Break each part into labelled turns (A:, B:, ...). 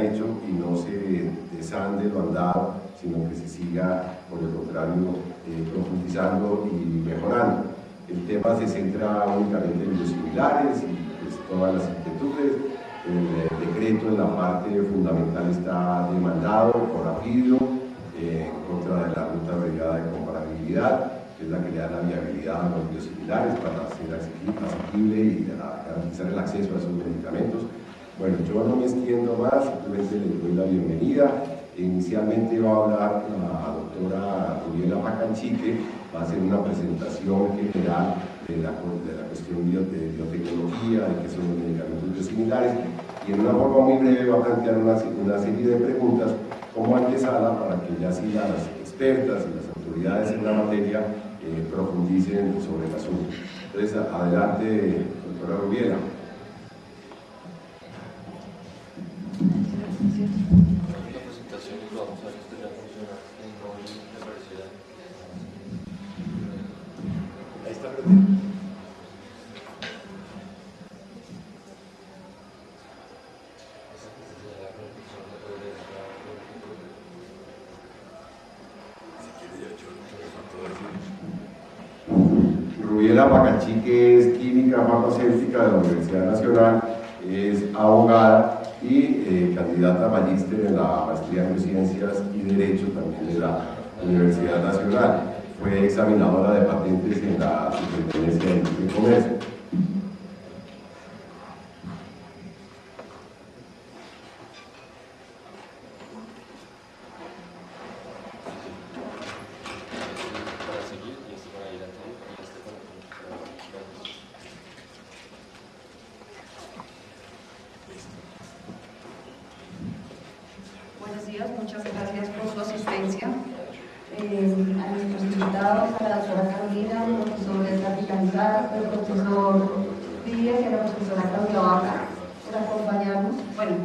A: hecho y no se desande lo andado, sino que se siga, por el contrario, profundizando y mejorando. El tema se centra únicamente en biosimilares y pues, todas las inquietudes. El decreto en la parte fundamental está demandado, corregido, en contra de la ruta abreviada de comparabilidad, que es la que le da la viabilidad a los biosimilares para ser asequible y garantizar el acceso a esos medicamentos. Bueno, yo no me extiendo más, simplemente les doy la bienvenida. Inicialmente va a hablar la doctora Rubiela Pacanchique, va a hacer una presentación general de la cuestión de biotecnología, de qué son los medicamentos biosimilares, y en una forma muy breve va a plantear una serie de preguntas como antesala para que ya si las expertas y las autoridades en la materia profundicen sobre el asunto. Entonces, adelante, doctora Rubiela. Rubiela Pacanchique es química farmacéutica de la Universidad Nacional, es abogada y candidata a magíster en la maestría en Biociencias y Derecho también de la Universidad Nacional. Fue examinadora de patentes en la Superintendencia de Industria y Comercio.
B: Muchas gracias por su asistencia. A nuestros invitados, a la doctora Carolina, al profesor Edgar Villanzar, al profesor Díaz y a la profesora Claudia Vaca por acompañarnos. Bueno,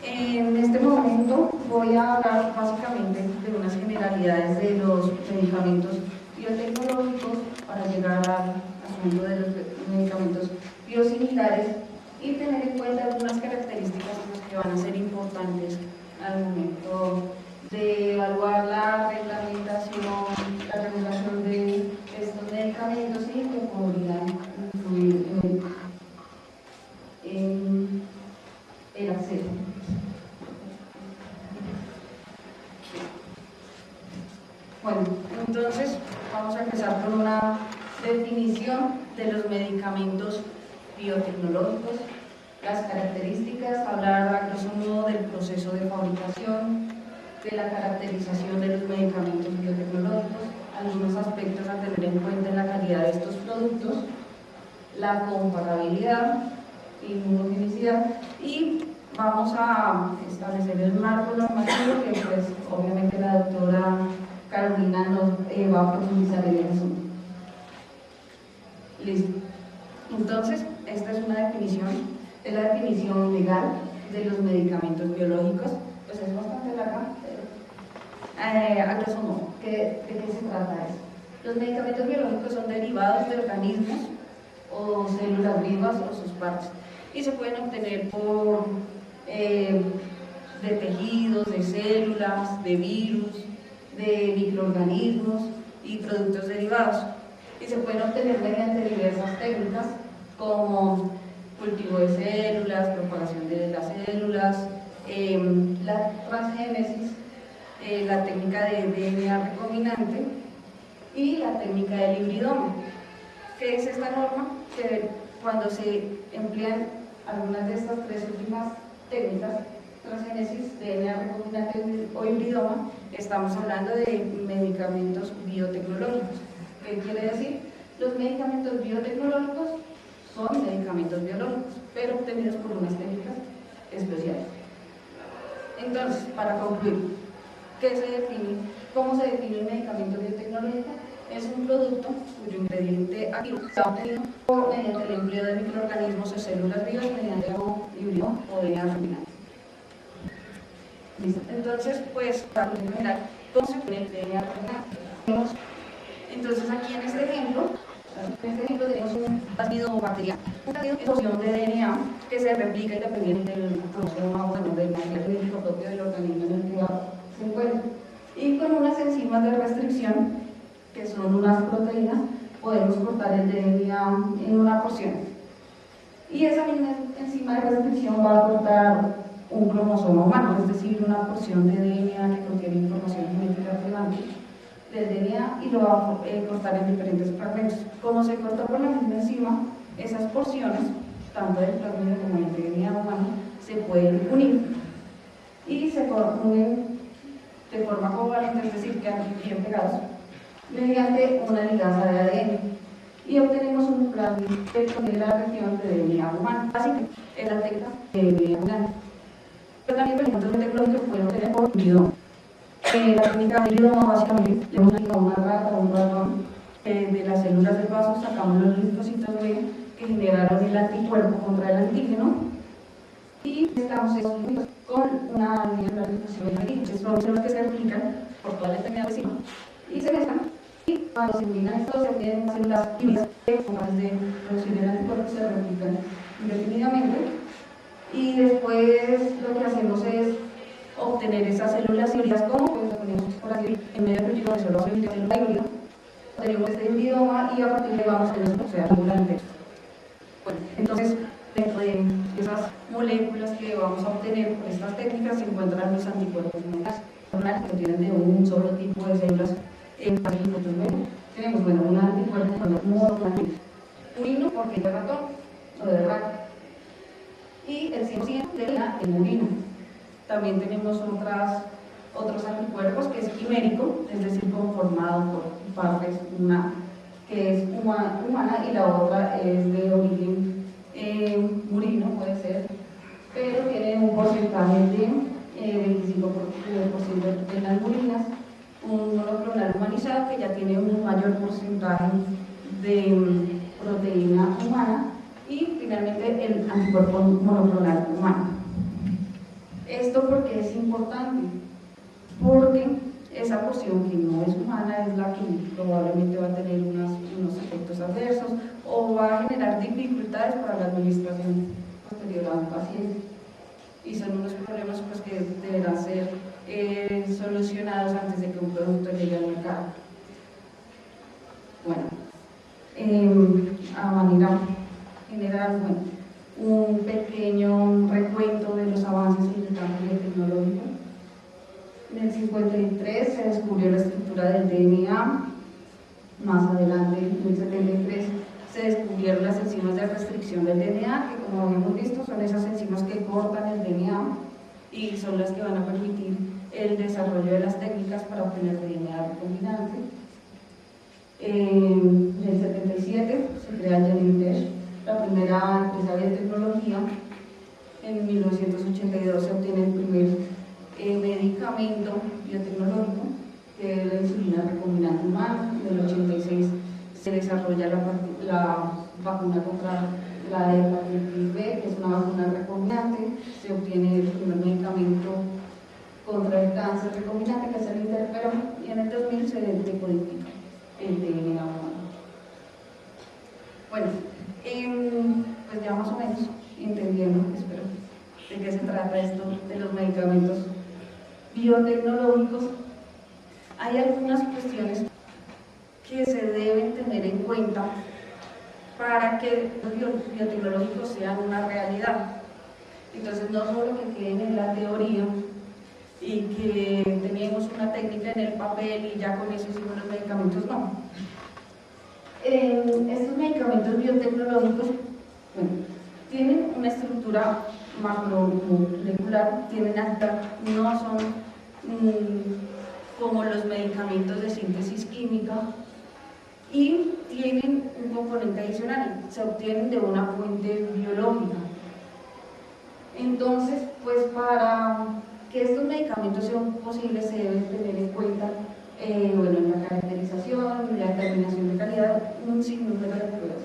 B: en este momento voy a hablar básicamente de unas generalidades de los medicamentos biotecnológicos para llegar al asunto de los medicamentos biosimilares y tener en cuenta algunas características que van a ser importantes al momento de evaluar la reglamentación, la regulación de estos medicamentos y que podrían influir en el acceso. Bueno, entonces vamos a empezar con una definición de los medicamentos biotecnológicos. Las características, hablar a grosso modo del proceso de fabricación, de la caracterización de los medicamentos biotecnológicos, algunos aspectos a tener en cuenta en la calidad de estos productos, la comparabilidad, inmunogenicidad y vamos a establecer el marco normativo que pues obviamente la doctora Carolina nos va a profundizar en el asunto. Listo. Entonces, esta es una definición. Es la definición legal de los medicamentos biológicos, pues es bastante larga, pero a grosso modo, ¿de qué se trata eso? Los medicamentos biológicos son derivados de organismos o células vivas o sus partes y se pueden obtener por de tejidos, de células, de virus, de microorganismos y productos derivados y se pueden obtener mediante diversas técnicas como cultivo de células, propagación de las células, la transgénesis, la técnica de DNA recombinante y la técnica del hibridoma. ¿Qué es esta norma? Que cuando se emplean algunas de estas tres últimas técnicas, transgénesis, DNA recombinante o hibridoma, estamos hablando de medicamentos biotecnológicos. ¿Qué quiere decir? Los medicamentos biotecnológicos son medicamentos biológicos, pero obtenidos por unas técnicas especiales. Entonces, para concluir, ¿qué se define? ¿Cómo se define el medicamento biotecnológico? Es un producto cuyo ingrediente activo se ha obtenido mediante el empleo de microorganismos o células vivas mediante un híbrido o DNA recombinante. ¿Listo? Entonces, pues, para general, ¿cómo se obtiene el DNA recombinante? Entonces, aquí en este ejemplo tenemos un ácido bacteriano porción de DNA que se replica independiente del cromosoma del material genético propio del organismo en el que se encuentra. Y con unas enzimas de restricción, que son unas proteínas, podemos cortar el DNA en una porción. Y esa misma enzima de restricción va a cortar un cromosoma humano, es decir, una porción de DNA que contiene información genética relevante del DNA, y lo va a cortar en diferentes fragmentos. Como se corta por la misma enzima, esas porciones, tanto del plasmida como del DNA humano, se pueden unir y se unen de forma covalente, es decir, quedan bien pegados, mediante una ligasa de ADN. Y obtenemos un fragmento que contiene la región de DNA humano. Así que es la técnica de DNA humano. Pero también los elementos tecnológicos pueden obtener por hibridoma. La técnica de hibridoma básicamente le damos a una rata o un ratón de las células del vaso, sacamos los linfocitos B que generaron el anticuerpo contra el antígeno y estamos con una línea de replicación de son células que se replican por toda la eternidad de cima y se mezclan, y cuando se combinan estos se obtienen células híbridas que capaces de producir el anticuerpo, se replican indefinidamente, y después lo que hacemos es obtener esas células híbridas como pues, ponemos por así en medio del cultivo de solo célula híbrida, tenemos este hibridoma y a partir de ahí vamos a tener ambulante. Bueno, entonces dentro de esas moléculas que vamos a obtener por estas técnicas se encuentran los anticuerpos monoclonales que tienen de un solo tipo de células en el tenemos un anticuerpo monoclonal, urino porque es de ratón o de rata, y el 100% de la hemoglobina. También tenemos otros anticuerpos que es quimérico, es decir, conformado por partes, una que es humana y la otra es de origen murino, puede ser, pero tiene un porcentaje de 25% de las murinas, un monoclonal humanizado que ya tiene un mayor porcentaje de proteína humana, y finalmente el anticuerpo monoclonal humano. ¿Esto por qué es importante? Porque esa porción que no es humana es la que probablemente va a tener unos efectos adversos o va a generar dificultades para la administración posterior a un paciente. Y son unos problemas pues, que deberán ser solucionados antes de que un producto llegue al mercado. Bueno, a manera general, un pequeño recuento de los avances en el campo biotecnológico. En el 53 se descubrió la estructura del DNA. Más adelante, en el 73, se descubrieron las enzimas de restricción del DNA, que como habíamos visto son esas enzimas que cortan el DNA y son las que van a permitir el desarrollo de las técnicas para obtener DNA recombinante. En el 77 se crea Genentech, la primera empresa de biotecnología. En 1982 se obtiene el primer medicamento biotecnológico, que es la insulina recombinante humana. En el 86 se desarrolla la vacuna contra la hepatitis B, que es una vacuna recombinante. Se obtiene el primer medicamento contra el cáncer recombinante, que es el interferón, y en el 2000 se decodifica el DNA humano. Bueno, pues ya más o menos entendiendo, espero, de qué se trata esto de los medicamentos biotecnológicos, hay algunas cuestiones que se deben tener en cuenta para que los biotecnológicos sean una realidad. Entonces, no solo que queden en la teoría y que tenemos una técnica en el papel y ya con eso hicimos los medicamentos, no. Estos medicamentos biotecnológicos tienen una estructura macromolecular, no son como los medicamentos de síntesis química, y tienen un componente adicional, se obtienen de una fuente biológica. Entonces, pues para que estos medicamentos sean posibles se deben tener en cuenta la caracterización, la determinación de calidad, un sinnúmero de pruebas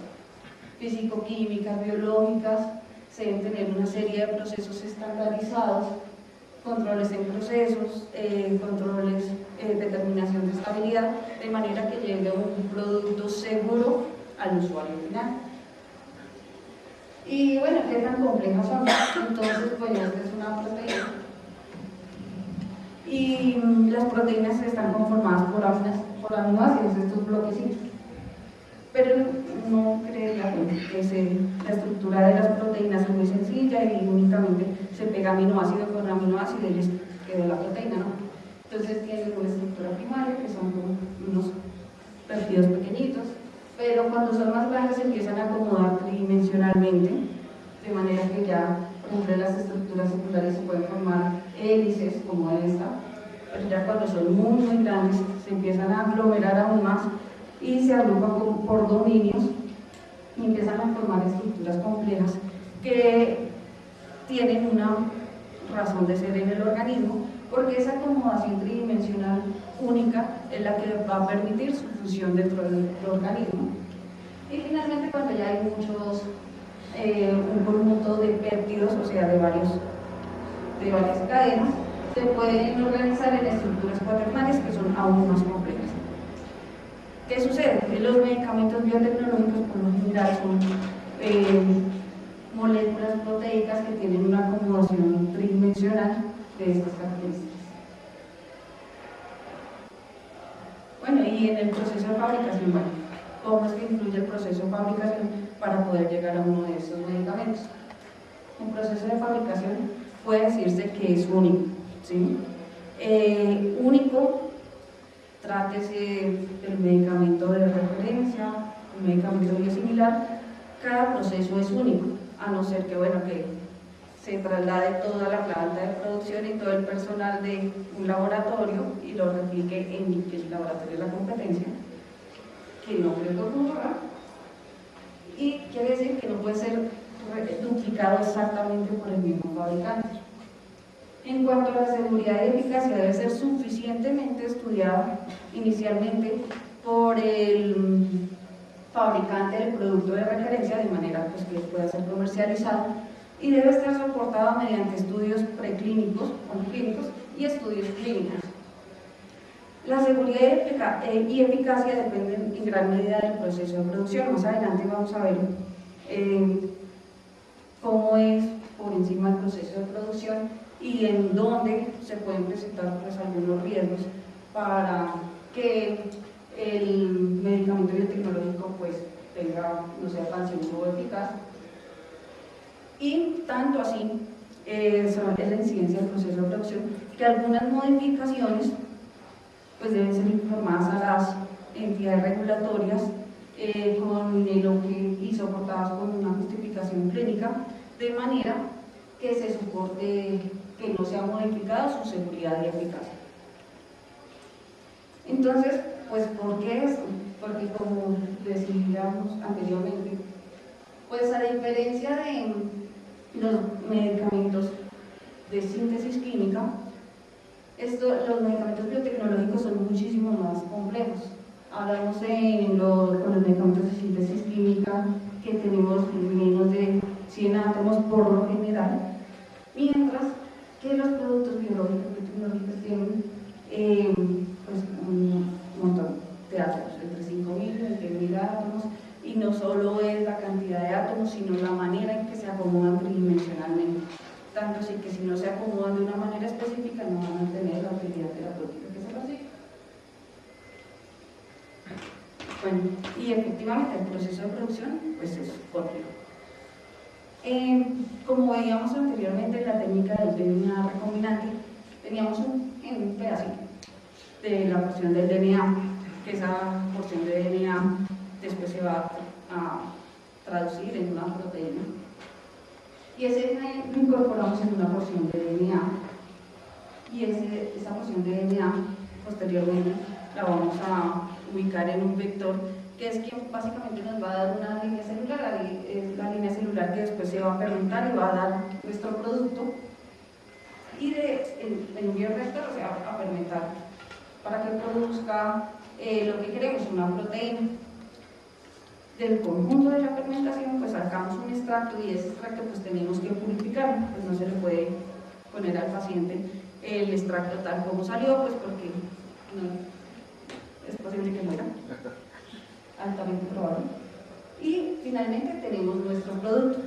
B: físico-químicas, biológicas. Se deben tener una serie de procesos estandarizados, controles en procesos, controles, determinación de estabilidad, de manera que llegue un producto seguro al usuario final. Y bueno, ¿qué tan complejas son? Entonces, bueno, esta es una proteína. Y las proteínas están conformadas por aminoácidos, estos bloquecitos. Pero no creería que la estructura de las proteínas es muy sencilla y únicamente se pega aminoácido con aminoácido y les quedó la proteína, ¿no? Entonces tienen una estructura primaria que son como unos péptidos pequeñitos, pero cuando son más grandes se empiezan a acomodar tridimensionalmente, de manera que ya, por ejemplo, las estructuras secundarias se pueden formar hélices como esta, pero ya cuando son muy grandes se empiezan a aglomerar aún más y se agrupan por dominios y empiezan a formar estructuras complejas que tienen una razón de ser en el organismo, porque esa acomodación tridimensional única es la que va a permitir su fusión dentro del organismo. Y finalmente, cuando ya hay muchos, un conjunto de péptidos, o sea, de varias cadenas, se pueden organizar en estructuras cuaternarias que son aún más complejas. ¿Qué sucede? Los medicamentos biotecnológicos por lo general son moléculas proteicas que tienen una acomodación tridimensional de estas características. Bueno, y en el proceso de fabricación, bueno, ¿cómo es que influye el proceso de fabricación para poder llegar a uno de estos medicamentos? Un proceso de fabricación puede decirse que es único, ¿sí? Único, trátese del medicamento de referencia, el medicamento biosimilar, cada proceso es único, a no ser que, bueno, que se traslade toda la planta de producción y todo el personal de un laboratorio y lo replique en el laboratorio de la competencia, que no creo que ocurra, y quiere decir que no puede ser duplicado exactamente por el mismo fabricante. En cuanto a la seguridad y eficacia, debe ser suficientemente estudiada inicialmente por el fabricante del producto de referencia, de manera pues, que pueda ser comercializado, y debe estar soportada mediante estudios preclínicos o clínicos y estudios clínicos. La seguridad y eficacia dependen en gran medida del proceso de producción. Más adelante vamos a ver cómo es por encima del proceso de producción y en dónde se pueden presentar pues, algunos riesgos para que el medicamento biotecnológico pues, no sea tan seguro o eficaz. Y tanto así es la incidencia del proceso de producción que algunas modificaciones pues, deben ser informadas a las entidades regulatorias y soportadas con una justificación clínica, de manera que se soporte que no sea modificada su seguridad y eficacia. Entonces, pues, ¿por qué esto? Porque como decíamos anteriormente, pues a diferencia de los medicamentos de síntesis química, los medicamentos biotecnológicos son muchísimo más complejos. Hablamos con los medicamentos de síntesis química que tenemos menos de 100 átomos por lo general, mientras que los productos biotecnológicos tienen pues un montón de átomos, entre 5.000 y 20.000 átomos, y no solo es la cantidad de átomos, sino la manera en que se acomodan tridimensionalmente. Tanto así que si no se acomodan de una manera específica, no van a tener la utilidad terapéutica que se persigue. Bueno, y efectivamente el proceso de producción pues es complejo. Como veíamos anteriormente en la técnica del DNA recombinante, teníamos un pedacito de la porción del DNA, que esa porción de DNA después se va a traducir en una proteína. Y ese lo incorporamos en una porción de DNA. Y esa porción de DNA, posteriormente, la vamos a ubicar en un vector, que es quien básicamente nos va a dar una línea celular, es la línea celular que después se va a fermentar y va a dar nuestro producto. Y en un bioreactor se va a fermentar para que produzca lo que queremos, una proteína. Del conjunto de la fermentación pues sacamos un extracto y ese extracto pues tenemos que purificarlo, pues no se le puede poner al paciente el extracto tal como salió, pues porque no, es posible que muera, altamente probable. Y finalmente tenemos nuestro producto.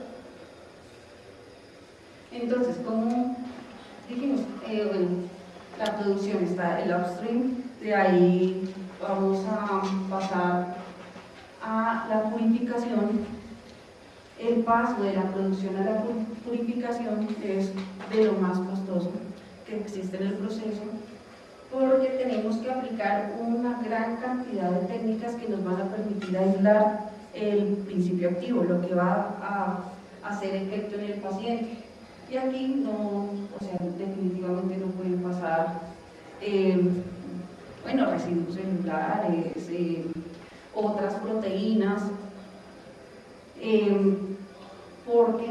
B: Entonces, como dijimos, bueno, la producción está el upstream, de ahí vamos a pasar a la purificación. El paso de la producción a la purificación es de lo más costoso que existe en el proceso, porque tenemos que aplicar una gran cantidad de técnicas que nos van a permitir aislar el principio activo, lo que va a hacer efecto en el paciente. Y aquí no, o sea, definitivamente no pueden pasar bueno, residuos celulares, otras proteínas, porque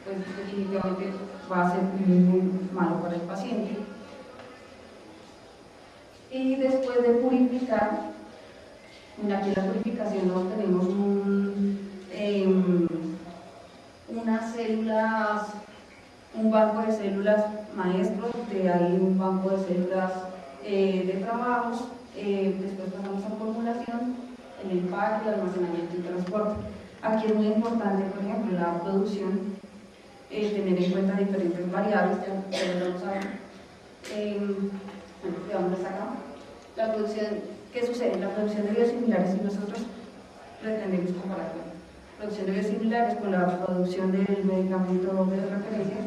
B: pues definitivamente va a ser muy malo para el paciente. Y después de purificar, aquí en la purificación no tenemos unas células, un banco de células maestro, de ahí un banco de células de trabajo, después pasamos a formulación, el empaque, el almacenamiento y transporte. Aquí es muy importante, por ejemplo, en la producción, tener en cuenta diferentes variables, ya lo vamos a ver. Bueno, veámoslas acá. La producción, ¿qué sucede? En la producción de biosimilares, si nosotros pretendemos comparar la producción de biosimilares con la producción del medicamento de referencia,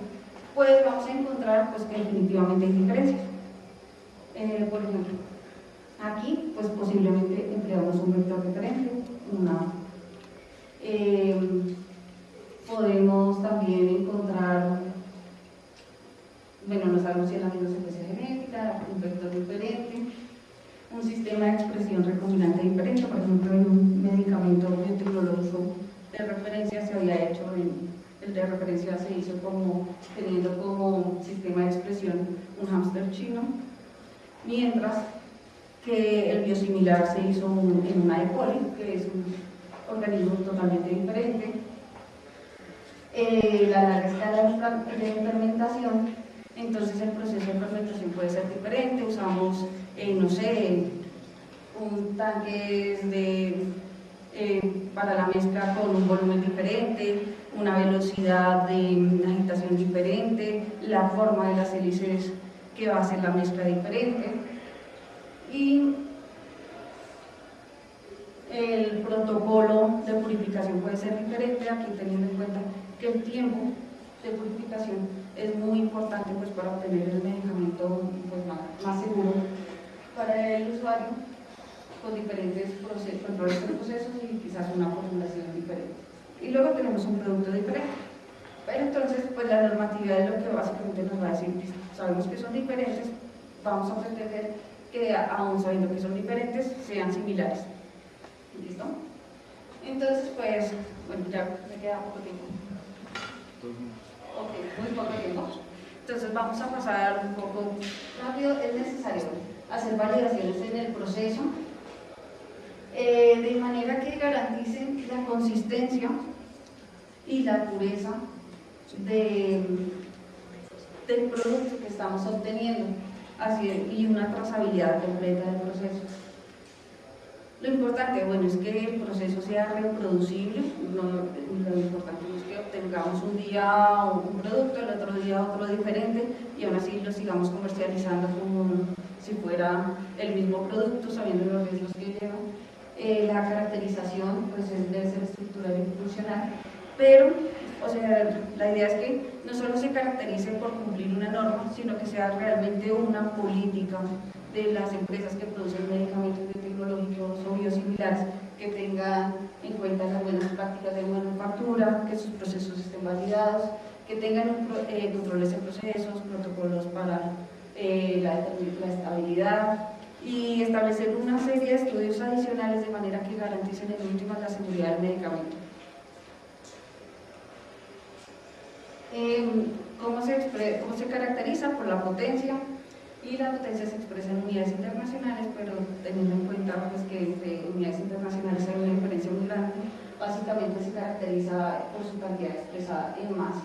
B: pues vamos a encontrar pues, que definitivamente hay diferencias. Por ejemplo, aquí pues posiblemente empleamos un vector diferente, podemos también encontrar, bueno, no sabemos si es la misma secuencia genética, un vector diferente, un sistema de expresión recombinante diferente. Por ejemplo, en un medicamento biotecnológico de referencia se había hecho, el de referencia se hizo teniendo como sistema de expresión un hámster chino, mientras que el biosimilar se hizo en una E. coli, que es un organismo totalmente diferente. La larga escala de fermentación, entonces el proceso de fermentación puede ser diferente, usamos, no sé, un tanque para la mezcla con un volumen diferente, una velocidad de agitación diferente, la forma de las hélices que va a hacer la mezcla diferente, y el protocolo de purificación puede ser diferente, aquí teniendo en cuenta que el tiempo de purificación es muy importante pues, para obtener el medicamento pues, más seguro para el usuario, con diferentes controles de procesos y quizás una formulación diferente. Y luego tenemos un producto diferente. Pero entonces, pues la normatividad es lo que básicamente nos va a decir, sabemos que son diferentes, vamos a pretender que aún sabiendo que son diferentes, sean similares. ¿Listo? Entonces, pues, bueno, ya me queda poco tiempo. Ok, muy poco tiempo. Entonces vamos a pasar un poco rápido. Es necesario hacer validaciones en el proceso de manera que garanticen la consistencia y la pureza del producto que estamos obteniendo, y una trazabilidad completa del proceso. Lo importante, bueno, es que el proceso sea reproducible. Lo importante no es que obtengamos un día un producto, el otro día otro diferente, y aún así lo sigamos comercializando como si fuera el mismo producto, sabiendo los riesgos que lleva. La caracterización pues debe ser estructural y funcional, pero o sea, la idea es que no solo se caracterice por cumplir una norma, sino que sea realmente una política de las empresas que producen medicamentos biotecnológicos o biosimilares, que tengan en cuenta las buenas prácticas de manufactura, que sus procesos estén validados, que tengan controles de procesos, protocolos para la estabilidad, y establecer una serie de estudios adicionales de manera que garanticen en últimas la seguridad del medicamento. ¿Cómo se caracteriza? Por la potencia, y la potencia se expresa en unidades internacionales, pero teniendo en cuenta pues, que entre unidades internacionales hay una diferencia muy grande. Básicamente se caracteriza por su cantidad expresada en masa.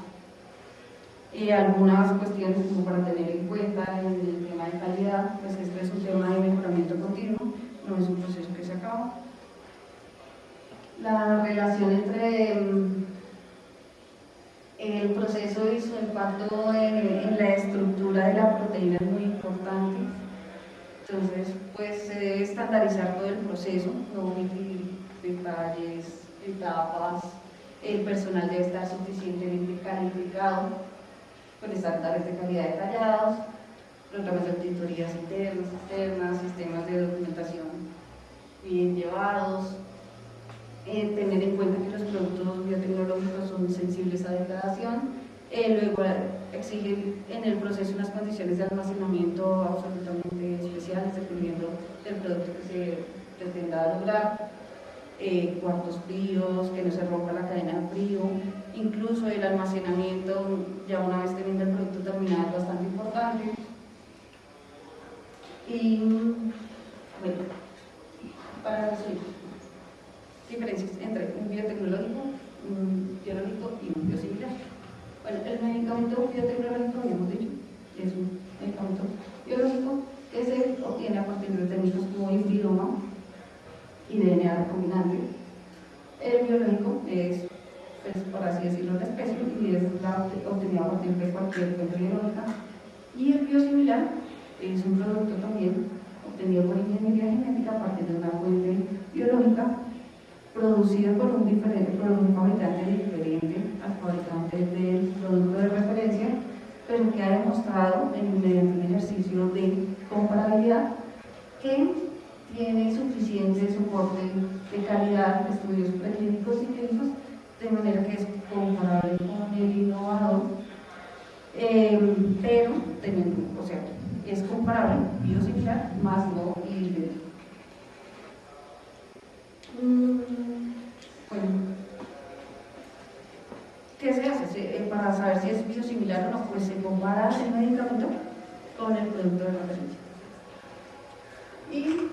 B: Algunas cuestiones como para tener en cuenta en el tema de calidad, pues este es un tema de mejoramiento continuo, no es un proceso que se acaba. La relación entre El proceso y su impacto en la estructura de la proteína es muy importante. Entonces, pues se debe estandarizar todo el proceso, no omitir detalles, etapas. El personal debe estar suficientemente calificado, con estándares de calidad detallados, programas de auditorías internas, externas, sistemas de documentación bien llevados, tener en cuenta que los productos biotecnológicos son sensibles a degradación, luego exigir en el proceso unas condiciones de almacenamiento absolutamente especiales dependiendo del producto que se pretenda lograr, cuartos fríos, que no se rompa la cadena de frío, incluso el almacenamiento ya una vez teniendo el producto terminado es bastante importante. Y bueno, para resumir, diferencias entre un biotecnológico, un biológico y un biosimilar. Bueno, el medicamento biotecnológico, habíamos dicho, es un medicamento biológico que se obtiene a partir de técnicas como hibridoma y DNA recombinante. El biológico es, pues, por así decirlo, la especie y es obtenida a partir de cualquier fuente biológica. Y el biosimilar es un producto también obtenido por ingeniería genética a partir de una fuente biológica producido por un fabricante diferente al fabricante del producto de referencia, pero que ha demostrado mediante un ejercicio de comparabilidad que tiene suficiente soporte de calidad, estudios preclínicos y clínicos, de manera que es comparable con el innovador, pero teniendo, o sea, es comparable, biosimilar, más no idéntico. Bueno, ¿qué se hace? Para saber si es biosimilar o no, pues se compara el medicamento con el producto de referencia. ¿Y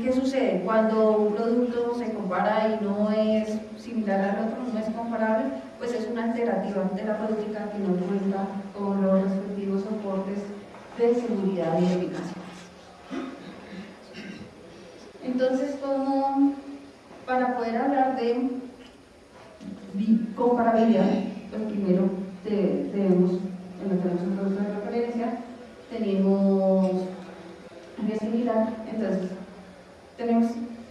B: qué sucede? Cuando un producto se compara y no es similar al otro, no es comparable, pues es una alternativa terapéutica que no cuenta con los respectivos soportes de seguridad y eficacia. Entonces, como para poder hablar de comparabilidad, pues primero tenemos un producto de referencia, tenemos un biosimilar, entonces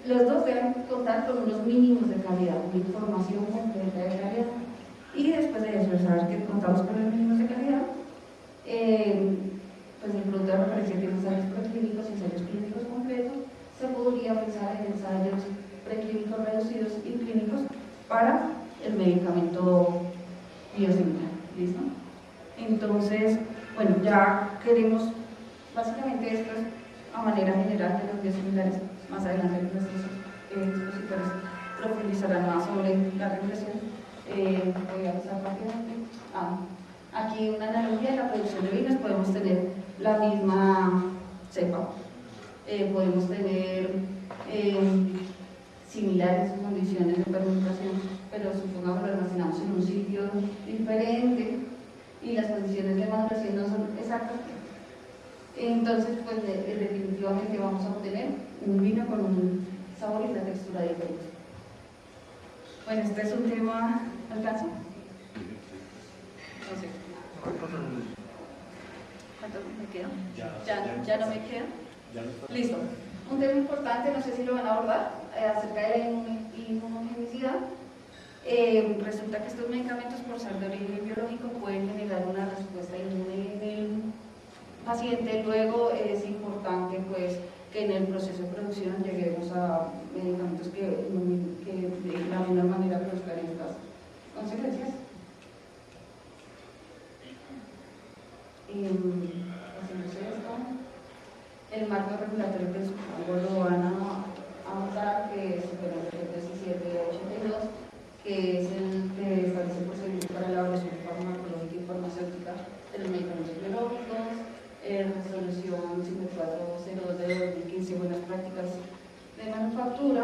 B: los dos deben contar con unos mínimos de calidad, una información completa de calidad, y después de eso, de saber que contamos con los mínimos de calidad, pues el producto de referencia tiene ensayos preclínicos y ensayos clínicos completos. Se podría pensar en ensayos preclínicos reducidos y clínicos para el medicamento biosimilar. ¿Listo? Entonces, bueno, ya queremos, básicamente esto es a manera general de los biosimilares. Más adelante nuestros expositores profundizarán más sobre la regulación. Voy a pasar rápidamente. Aquí una analogía de la producción de vinos, podemos tener la misma cepa. Podemos tener similares condiciones de fermentación, pero supongamos que lo almacenamos en un sitio diferente y las condiciones de maduración no son exactas. Entonces, pues definitivamente vamos a obtener un vino con un sabor y una textura diferente. Bueno, este es un tema, ¿alcanza? No sé. ¿Cuánto me queda? ¿Ya no me queda? Listo. Un tema importante, no sé si lo van a abordar, acerca de la inmunogenicidad. Resulta que estos medicamentos, por ser de origen biológico, pueden generar una respuesta inmune en el paciente. Luego es importante, pues, que en el proceso de producción lleguemos a medicamentos que de la menor manera produzcan estas consecuencias. Hacemos esto. El marco regulatorio que supongo lo van a notar, que es el 1782, que es el que establece procedimientos para la evaluación farmacológica y farmacéutica de los medicamentos biológicos, resolución 5402 de 2015, buenas prácticas de manufactura,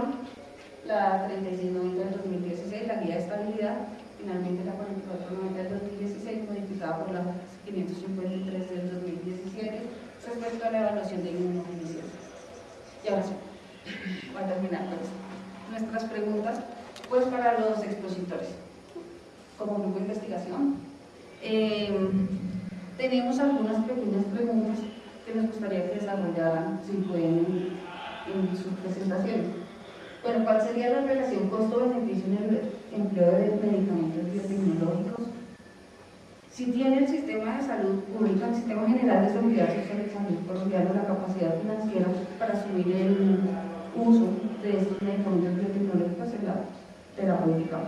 B: la 3690 del 2016, la guía de estabilidad, finalmente la 4490 del 2016, modificada por la 553 del 2017, respecto a la evaluación de inmunogenicidad. Y ahora sí, voy a terminar con nuestras preguntas, pues para los expositores. como grupo de investigación. Tenemos algunas pequeñas preguntas que nos gustaría que desarrollaran, si pueden, en sus presentaciones. Bueno, ¿cuál sería la relación costo-beneficio en el empleo de medicamentos biotecnológicos? Si tiene el sistema de salud pública, el Sistema General de Seguridad Social y Salud colombiano, la capacidad financiera para asumir el uso de estos medicamentos biotecnológicos en la terapéutica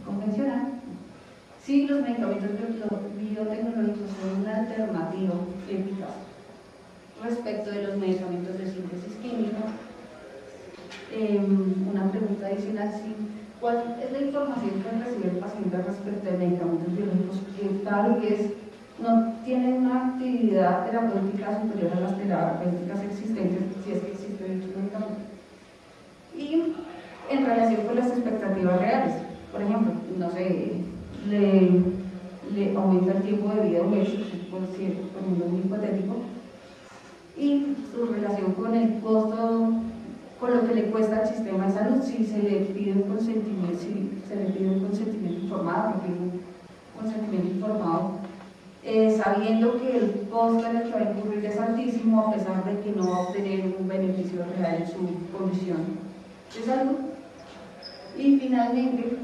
B: convencional. Si los medicamentos biotecnológicos son una alternativa eficaz respecto de los medicamentos de síntesis química. Una pregunta adicional, sí. ¿Cuál es la información que recibe el paciente respecto de medicamentos biológicos que tal vez no tienen una actividad terapéutica superior a las terapéuticas existentes, si es que existe dicho medicamento? Y en relación con las expectativas reales, por ejemplo, no sé, le aumenta el tiempo de vida un mes, por ejemplo, muy hipotético, y su relación con el costo, con lo que le cuesta al sistema de salud, si se le pide un consentimiento, informado, sabiendo que el costo en el que va a incurrir es altísimo, a pesar de que no va a obtener un beneficio real en su condición de salud. Y finalmente,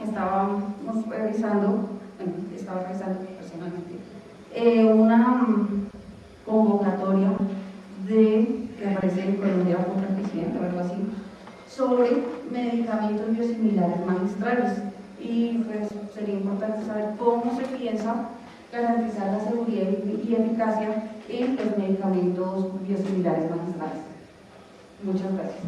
B: estaba revisando personalmente una convocatoria que aparece en Colombia contra el presidente o algo así, sobre medicamentos biosimilares magistrales, y pues sería importante saber cómo se piensa garantizar la seguridad y eficacia en los medicamentos biosimilares magistrales. Muchas gracias.